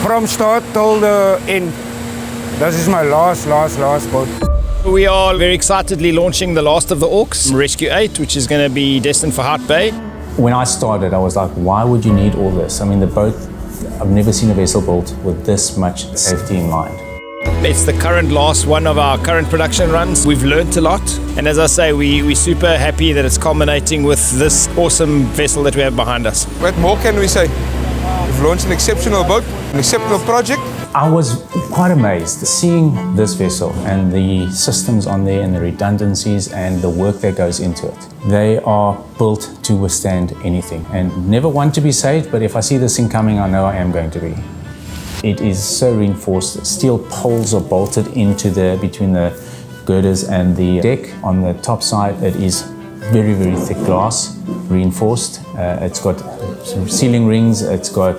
From start till the end. This is my last boat. We are very excitedly launching the last of the Orcs, Rescue 8, which is going to be destined for Hart Bay. When I started, I was like, why would you need all this? I mean, the boat, I've never seen a vessel built with this much safety in mind. It's the current last one of our current production runs. We've learnt a lot, and as I say, we're super happy that it's culminating with this awesome vessel that we have behind us. What more can we say? We've launched an exceptional boat, an exceptional project. I was quite amazed seeing this vessel and the systems on there and the redundancies and the work that goes into it. They are built to withstand anything and never want to be saved, but if I see this thing coming, I know I am going to be. It is so reinforced. Steel poles are bolted into between the girders and the deck. On the top side, it is very, very thick glass, reinforced. It's got sealing rings, it's got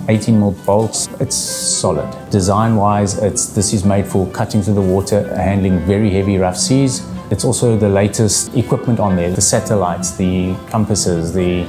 18mm bolts. It's solid. Design-wise, this is made for cutting through the water, handling very heavy rough seas. It's also the latest equipment on there, the satellites, the compasses, the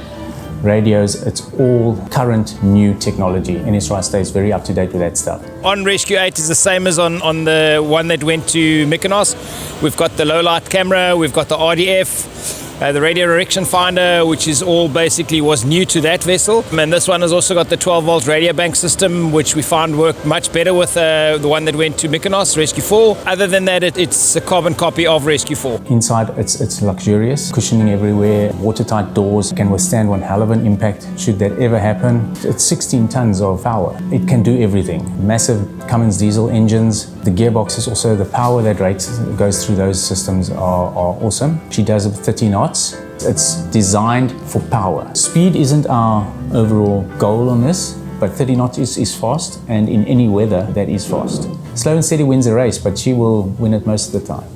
radios. It's all current new technology. NSRI stays very up to date with that stuff. On Rescue 8 is the same as on the one that went to Mykonos. We've got the low light camera, we've got the RDF, the radio direction finder, which is all basically was new to that vessel. And this one has also got the 12-volt radio bank system, which we found worked much better with the one that went to Mykonos, Rescue 4. Other than that, it's a carbon copy of Rescue 4. Inside, it's luxurious, cushioning everywhere, watertight doors, can withstand one hell of an impact should that ever happen. It's 16 tons of power. It can do everything. Massive Cummins diesel engines. The gearboxes also, the power that goes through those systems are awesome. She does it 30 knots. It's designed for power. Speed isn't our overall goal on this, but 30 knots is fast, and in any weather, that is fast. Slow and steady wins a race, but she will win it most of the time.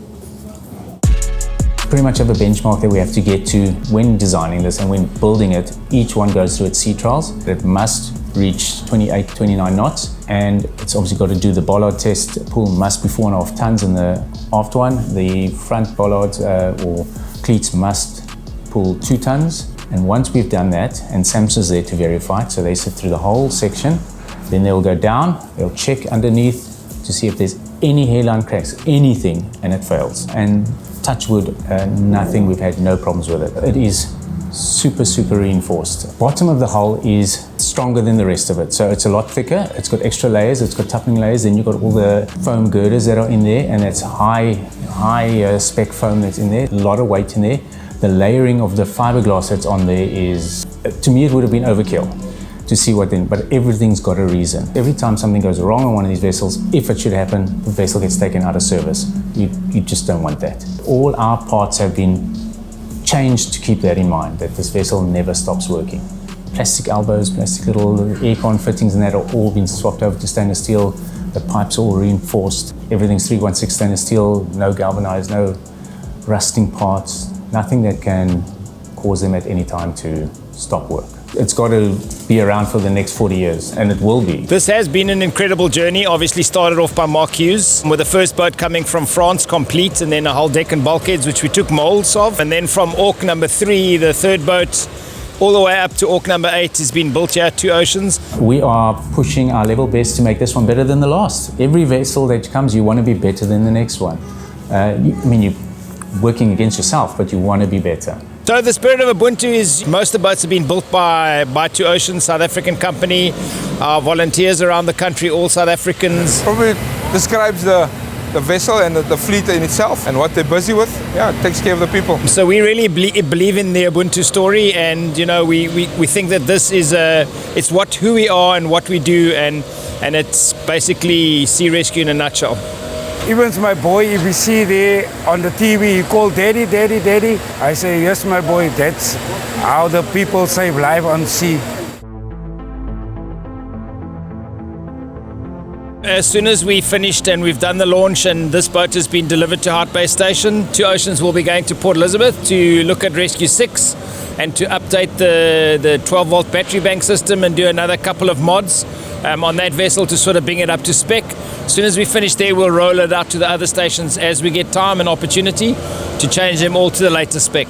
Pretty much have a benchmark that we have to get to when designing this and when building it. Each one goes through its sea trials. It must reach 28, 29 knots, and it's obviously got to do the bollard test. Pull must be 4.5 tons in the aft one. The front bollards or cleats must pull 2 tons. And once we've done that, and Samson's there to verify it, so they sit through the whole section, then they'll go down, they'll check underneath to see if there's any hairline cracks, anything, and it fails. And touch wood, nothing, we've had no problems with it. It is super, super reinforced. Bottom of the hull is stronger than the rest of it, so it's a lot thicker. It's got extra layers, it's got toughening layers, then you've got all the foam girders that are in there, and it's high spec foam that's in there, a lot of weight in there. The layering of the fiberglass that's on there is, to me, it would have been overkill to see what then, but everything's got a reason. Every time something goes wrong on one of these vessels, if it should happen, the vessel gets taken out of service. You just don't want that. All our parts have been changed to keep that in mind, that this vessel never stops working. Plastic elbows, plastic little aircon fittings and that are all been swapped over to stainless steel. The pipes are all reinforced. Everything's 316 stainless steel, no galvanized, no rusting parts, nothing that can cause them at any time to stop work. It's got to be around for the next 40 years, and it will be. This has been an incredible journey. Obviously started off by Mark Hughes, with the first boat coming from France complete, and then a whole deck and bulkheads, which we took molds of. And then from Orc number 3, the third boat, all the way up to Orc number 8 has been built here at Two Oceans. We are pushing our level best to make this one better than the last. Every vessel that comes, you want to be better than the next one. You're working against yourself, but you want to be better. So the spirit of Ubuntu is most of the boats have been built by Two Oceans, South African company. Our volunteers around the country, all South Africans. Probably describes the vessel and the fleet in itself and what they're busy with. Yeah, it takes care of the people. So we really believe in the Ubuntu story, and we think that this is it's who we are and what we do, and it's basically sea rescue in a nutshell. Even my boy, if you see there on the TV, he called daddy, daddy, daddy. I say, yes, my boy, that's how the people save life on sea. As soon as we finished and we've done the launch and this boat has been delivered to Hart Bay Station, Two Oceans will be going to Port Elizabeth to look at Rescue 6 and to update the 12-volt battery bank system and do another couple of mods on that vessel to sort of bring it up to spec. As soon as we finish there, we'll roll it out to the other stations as we get time and opportunity to change them all to the latest spec.